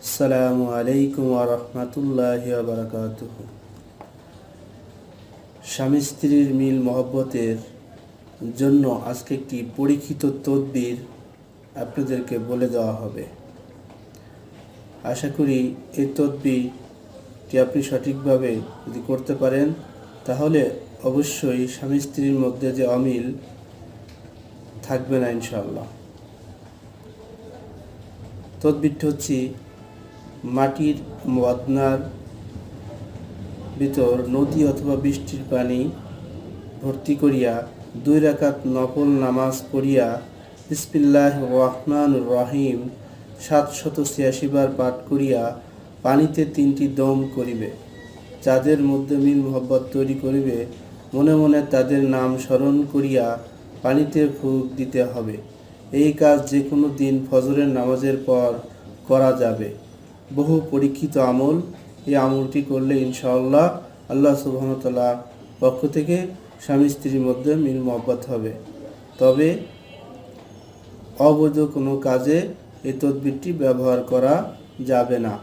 আসসালামু আলাইকুম ওয়া রাহমাতুল্লাহি ওয়া বারাকাতুহু। স্বামী স্ত্রীর মিল মহব্বতের জন্য আজকে একটি পরীক্ষিত তদবির আপনাদেরকে বলে দেওয়া হবে। আশা করি এই তদবিরটি আপনি সঠিকভাবে যদি করতে পারেন তাহলে অবশ্যই স্বামী স্ত্রীর মধ্যে যে অমিল থাকবে না ইনশাআল্লাহ। তদবিরটি হচ্ছে, মাটির মদনার ভিতর নদী অথবা বৃষ্টির পানি ভর্তি করিয়া 2 রাকাত নফল নামাজ পড়িয়া বিসমিল্লাহির রহমানির রহিম 786 বার পাঠ করিয়া পানিতে 3টি দম করিবে। যাদের মধ্যে মিল মোহব্বত তৈরি করিবে মনে মনে তাদের নাম স্মরণ করিয়া পানিতে ফুঁক দিতে হবে। এই কাজ যে কোনো দিন ফজরের নামাজের পর করা যাবে। বহু পরীক্ষিত আমল। এই আমলটি করলে ইনশাআল্লাহ আল্লাহ সুবহানাহু ওয়া তাআলার পক্ষ থেকে স্বামী স্ত্রীর মধ্যে মিল মহব্বত হবে। তবে অবৈধ কোনো কাজে এই তদবিরটি ব্যবহার করা যাবে না।